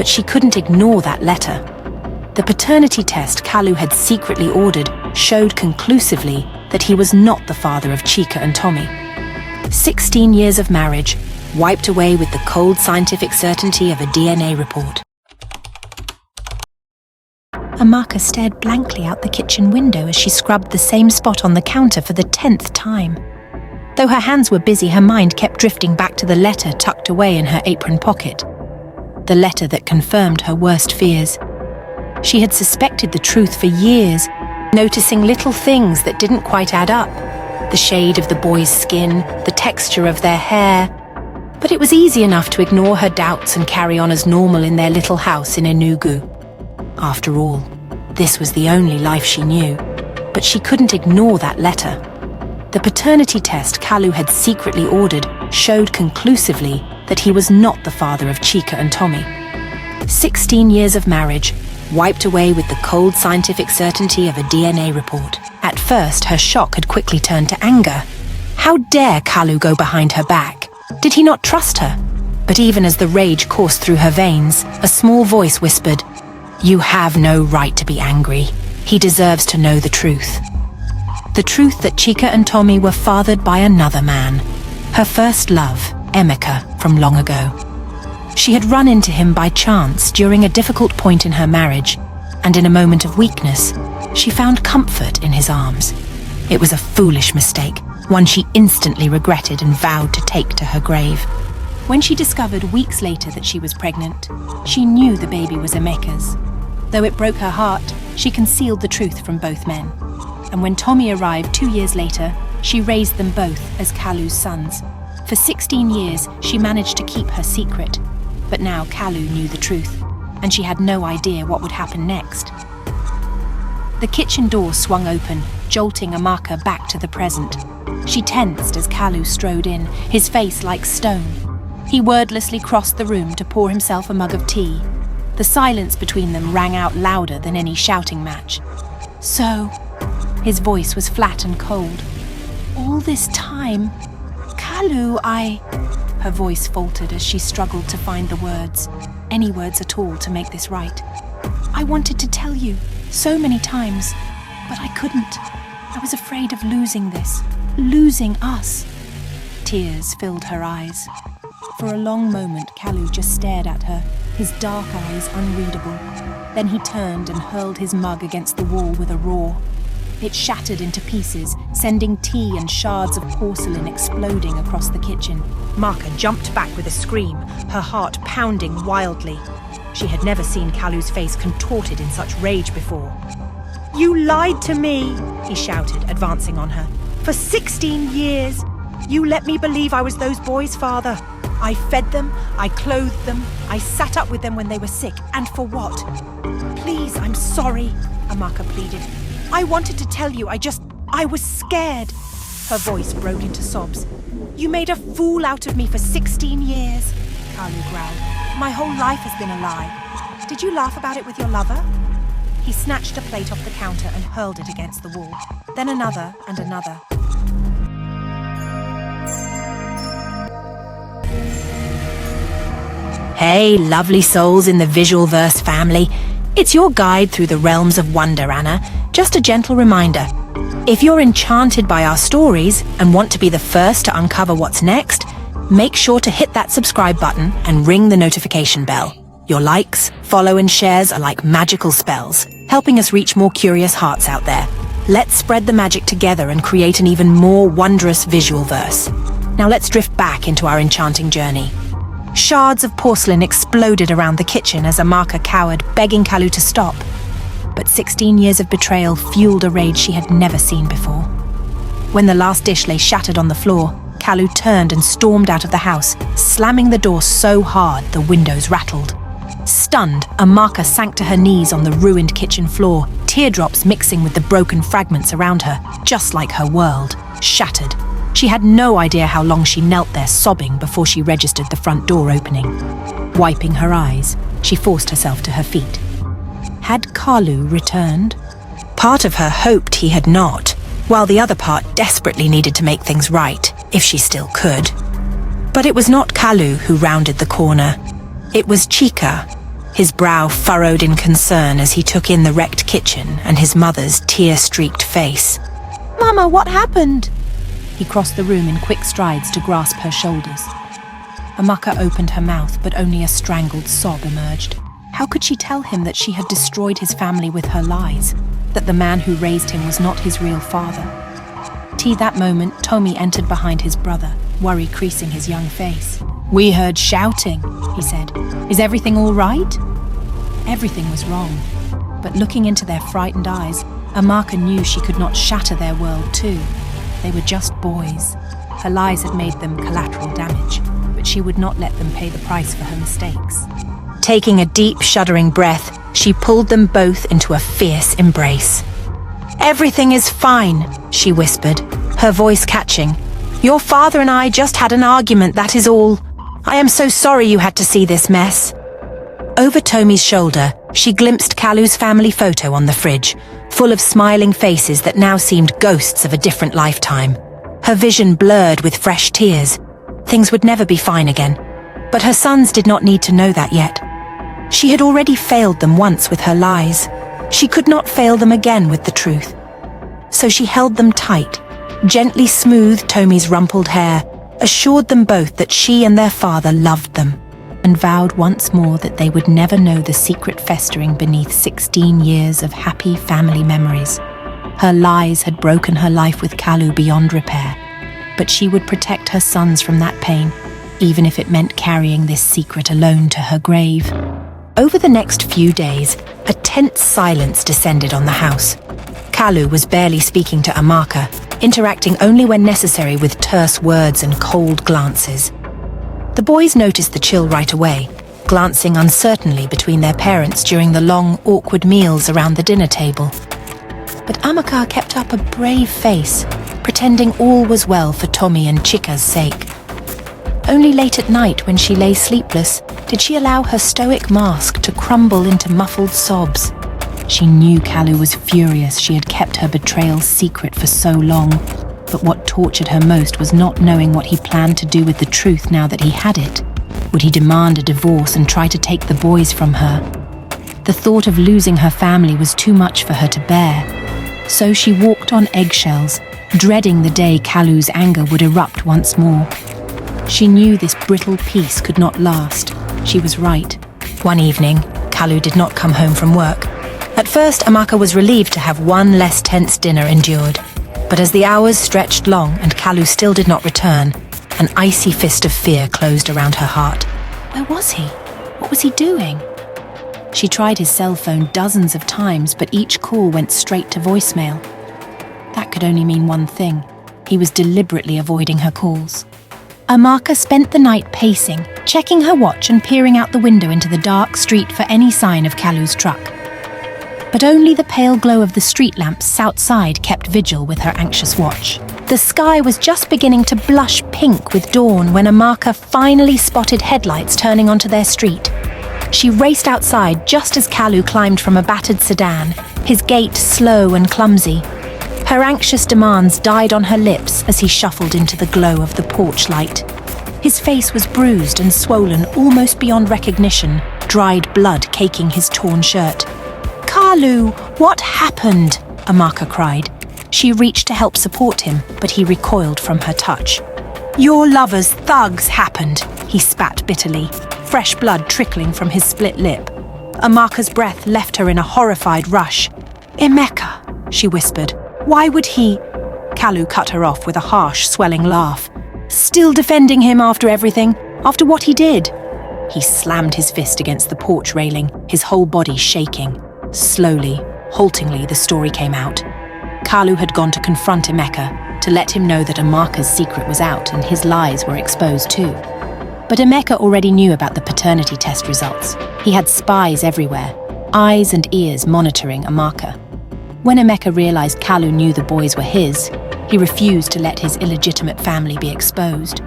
but she couldn't ignore that letter. The paternity test Kalu had secretly ordered showed conclusively that he was not the father of Chika and Tommy. 16 years of marriage, wiped away with the cold scientific certainty of a DNA report. Amaka stared blankly out the kitchen window as she scrubbed the same spot on the counter for the 10th time. Though her hands were busy, her mind kept drifting back to the letter tucked away in her apron pocket. The letter that confirmed her worst fears. She had suspected the truth for years, noticing little things that didn't quite add up. The shade of the boy's skin, the texture of their hair. But it was easy enough to ignore her doubts and carry on as normal in their little house in Enugu. After all, this was the only life she knew, but she couldn't ignore that letter. The paternity test Kalu had secretly ordered showed conclusively that he was not the father of Chika and Tommy. 16 years of marriage, wiped away with the cold scientific certainty of a DNA report. At first, her shock had quickly turned to anger. How dare Kalu go behind her back? Did he not trust her? But even as the rage coursed through her veins, a small voice whispered, "You have no right to be angry. He deserves to know the truth." The truth that Chika and Tommy were fathered by another man. Her first love, Amaka, from long ago. She had run into him by chance during a difficult point in her marriage, and in a moment of weakness, she found comfort in his arms. It was a foolish mistake, one she instantly regretted and vowed to take to her grave. When she discovered weeks later that she was pregnant, she knew the baby was Amaka's. Though it broke her heart, she concealed the truth from both men. And when Tommy arrived 2 years later, she raised them both as Kalu's sons. For 16 years, she managed to keep her secret. But now Kalu knew the truth, and she had no idea what would happen next. The kitchen door swung open, jolting Amaka back to the present. She tensed as Kalu strode in, his face like stone. He wordlessly crossed the room to pour himself a mug of tea. The silence between them rang out louder than any shouting match. "So," his voice was flat and cold. "All this time, Kalu, Her voice faltered as she struggled to find the words, any words at all to make this right. "I wanted to tell you so many times, but I couldn't. I was afraid of losing this, losing us." Tears filled her eyes. For a long moment, Kalu just stared at her, his dark eyes unreadable. Then he turned and hurled his mug against the wall with a roar. It shattered into pieces, sending tea and shards of porcelain exploding across the kitchen. Amaka jumped back with a scream, her heart pounding wildly. She had never seen Kalu's face contorted in such rage before. "You lied to me," he shouted, advancing on her. "For 16 years, you let me believe I was those boys' father. I fed them, I clothed them, I sat up with them when they were sick, and for what? Please, I'm sorry," Amaka pleaded. "I wanted to tell you, I was scared." Her voice broke into sobs. "You made a fool out of me for 16 years, Kalu growled. "My whole life has been a lie. Did you laugh about it with your lover?" He snatched a plate off the counter and hurled it against the wall. Then another and another. Hey, lovely souls in the visual verse family. It's your guide through the realms of wonder, Anna. Just a gentle reminder. If you're enchanted by our stories and want to be the first to uncover what's next, make sure to hit that subscribe button and ring the notification bell. Your likes, follow and shares are like magical spells, helping us reach more curious hearts out there. Let's spread the magic together and create an even more wondrous visual verse. Now let's drift back into our enchanting journey. Shards of porcelain exploded around the kitchen as Amaka cowered, begging Kalu to stop. But 16 years of betrayal fueled a rage she had never seen before. When the last dish lay shattered on the floor, Kalu turned and stormed out of the house, slamming the door so hard the windows rattled. Stunned, Amaka sank to her knees on the ruined kitchen floor, teardrops mixing with the broken fragments around her, just like her world, shattered. She had no idea how long she knelt there sobbing before she registered the front door opening. Wiping her eyes, she forced herself to her feet. Had Kalu returned? Part of her hoped he had not, while the other part desperately needed to make things right, if she still could. But it was not Kalu who rounded the corner. It was Chika. his brow furrowed in concern as he took in the wrecked kitchen and his mother's tear-streaked face. "Mama, what happened?" He crossed the room in quick strides to grasp her shoulders. Amaka opened her mouth, but only a strangled sob emerged. How could she tell him that she had destroyed his family with her lies, that the man who raised him was not his real father? That moment, Tommy entered behind his brother, worry creasing his young face. "We heard shouting," he said. "Is everything all right?" Everything was wrong, but looking into their frightened eyes, Amaka knew she could not shatter their world too. They were just boys. Her lies had made them collateral damage, but she would not let them pay the price for her mistakes. Taking a deep, shuddering breath, she pulled them both into a fierce embrace. "Everything is fine," she whispered, her voice catching. "Your father and I just had an argument, that is all. I am so sorry you had to see this mess." Over Tommy's shoulder, she glimpsed Kalu's family photo on the fridge, full of smiling faces that now seemed ghosts of a different lifetime. Her vision blurred with fresh tears. Things would never be fine again. But her sons did not need to know that yet. She had already failed them once with her lies. She could not fail them again with the truth. So she held them tight, gently smoothed Tommy's rumpled hair, assured them both that she and their father loved them, and vowed once more that they would never know the secret festering beneath 16 years of happy family memories. Her lies had broken her life with Kalu beyond repair, but she would protect her sons from that pain, even if it meant carrying this secret alone to her grave. Over the next few days, a tense silence descended on the house. Kalu was barely speaking to Amaka, interacting only when necessary with terse words and cold glances. The boys noticed the chill right away, glancing uncertainly between their parents during the long, awkward meals around the dinner table. But Amaka kept up a brave face, pretending all was well for Tommy and Chika's sake. Only late at night, when she lay sleepless, did she allow her stoic mask to crumble into muffled sobs. She knew Kalu was furious she had kept her betrayal secret for so long, but what tortured her most was not knowing what he planned to do with the truth now that he had it. Would he demand a divorce and try to take the boys from her? The thought of losing her family was too much for her to bear. So she walked on eggshells, dreading the day Kalu's anger would erupt once more. She knew this brittle peace could not last. She was right. One evening, Kalu did not come home from work. At first, Amaka was relieved to have one less tense dinner endured. But as the hours stretched long and Kalu still did not return, an icy fist of fear closed around her heart. Where was he? What was he doing? She tried his cell phone dozens of times, but each call went straight to voicemail. That could only mean one thing. He was deliberately avoiding her calls. Amaka spent the night pacing, checking her watch and peering out the window into the dark street for any sign of Kalu's truck. But only the pale glow of the street lamps outside kept vigil with her anxious watch. The sky was just beginning to blush pink with dawn when Amaka finally spotted headlights turning onto their street. She raced outside just as Kalu climbed from a battered sedan, his gait slow and clumsy. Her anxious demands died on her lips as he shuffled into the glow of the porch light. His face was bruised and swollen almost beyond recognition, dried blood caking his torn shirt. "Kalu, what happened?" Amaka cried. She reached to help support him, but he recoiled from her touch. "Your lover's thugs happened," he spat bitterly, fresh blood trickling from his split lip. Amaka's breath left her in a horrified rush. "Emeka," she whispered. "Why would he—" Kalu cut her off with a harsh, swelling laugh. "Still defending him after everything? After what he did?" He slammed his fist against the porch railing, his whole body shaking. Slowly, haltingly, the story came out. Kalu had gone to confront Emeka, to let him know that Amaka's secret was out and his lies were exposed too. But Emeka already knew about the paternity test results. He had spies everywhere, eyes and ears monitoring Amaka. When Emeka realized Kalu knew the boys were his, he refused to let his illegitimate family be exposed.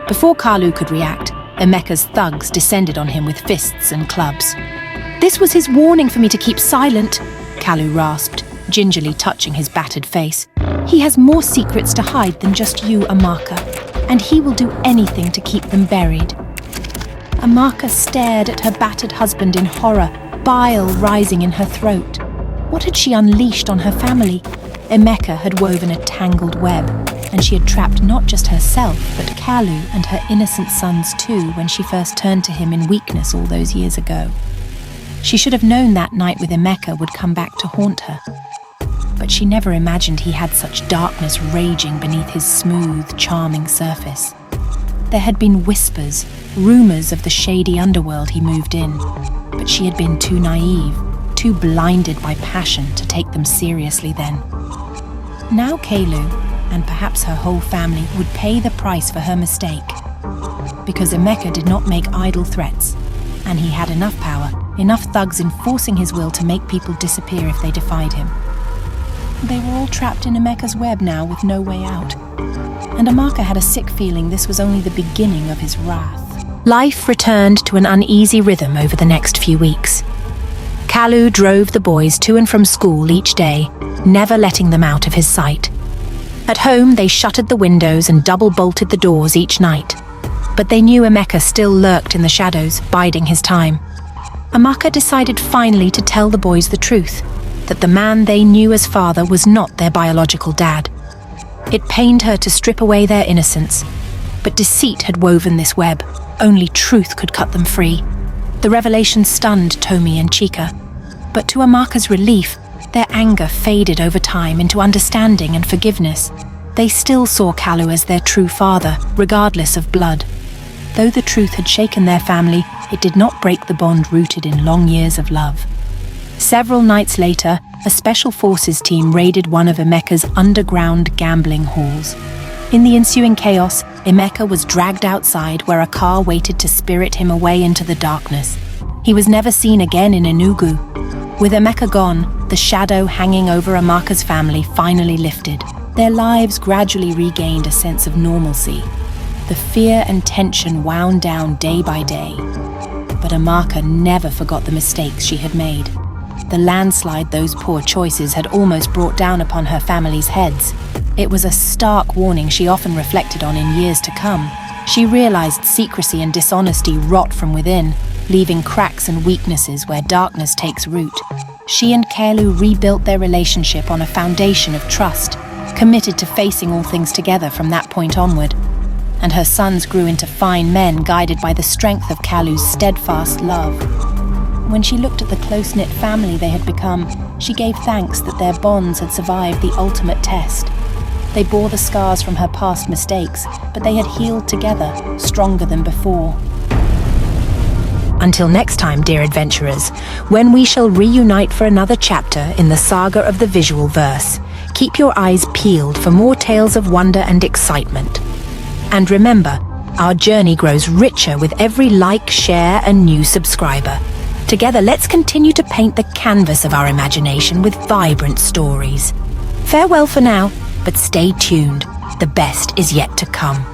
Before Kalu could react, Emeka's thugs descended on him with fists and clubs. "This was his warning for me to keep silent," Kalu rasped, gingerly touching his battered face. "He has more secrets to hide than just you, Amaka, and he will do anything to keep them buried." Amaka stared at her battered husband in horror, bile rising in her throat. What had she unleashed on her family? Amaka had woven a tangled web, and she had trapped not just herself, but Kalu and her innocent sons too when she first turned to him in weakness all those years ago. She should have known that night with Amaka would come back to haunt her. But she never imagined he had such darkness raging beneath his smooth, charming surface. There had been whispers, rumors of the shady underworld he moved in, but she had been too naive, too blinded by passion to take them seriously then. Now Kalu, and perhaps her whole family, would pay the price for her mistake. Because Amaka did not make idle threats, and he had enough power, enough thugs enforcing his will to make people disappear if they defied him. They were all trapped in Amaka's web now with no way out. And Amaka had a sick feeling this was only the beginning of his wrath. Life returned to an uneasy rhythm over the next few weeks. Kalu drove the boys to and from school each day, never letting them out of his sight. At home, they shuttered the windows and double-bolted the doors each night. But they knew Amaka still lurked in the shadows, biding his time. Amaka decided finally to tell the boys the truth, that the man they knew as father was not their biological dad. It pained her to strip away their innocence, but deceit had woven this web. Only truth could cut them free. The revelation stunned Tomi and Chika, but to Amaka's relief, their anger faded over time into understanding and forgiveness. They still saw Kalu as their true father, regardless of blood. Though the truth had shaken their family, it did not break the bond rooted in long years of love. Several nights later, a special forces team raided one of Amaka's underground gambling halls. In the ensuing chaos, Amaka was dragged outside where a car waited to spirit him away into the darkness. He was never seen again in Enugu. With Amaka gone, the shadow hanging over Amaka's family finally lifted. Their lives gradually regained a sense of normalcy. The fear and tension wound down day by day. But Amaka never forgot the mistakes she had made. The landslide those poor choices had almost brought down upon her family's heads. It was a stark warning she often reflected on in years to come. She realized secrecy and dishonesty rot from within, leaving cracks and weaknesses where darkness takes root. She and Kalu rebuilt their relationship on a foundation of trust, committed to facing all things together from that point onward. And her sons grew into fine men guided by the strength of Kalu's steadfast love. When she looked at the close-knit family they had become, she gave thanks that their bonds had survived the ultimate test. They bore the scars from her past mistakes, but they had healed together, stronger than before. Until next time, dear adventurers, when we shall reunite for another chapter in the saga of the visual verse, keep your eyes peeled for more tales of wonder and excitement. And remember, our journey grows richer with every like, share, and new subscriber. Together, let's continue to paint the canvas of our imagination with vibrant stories. Farewell for now, but stay tuned. The best is yet to come.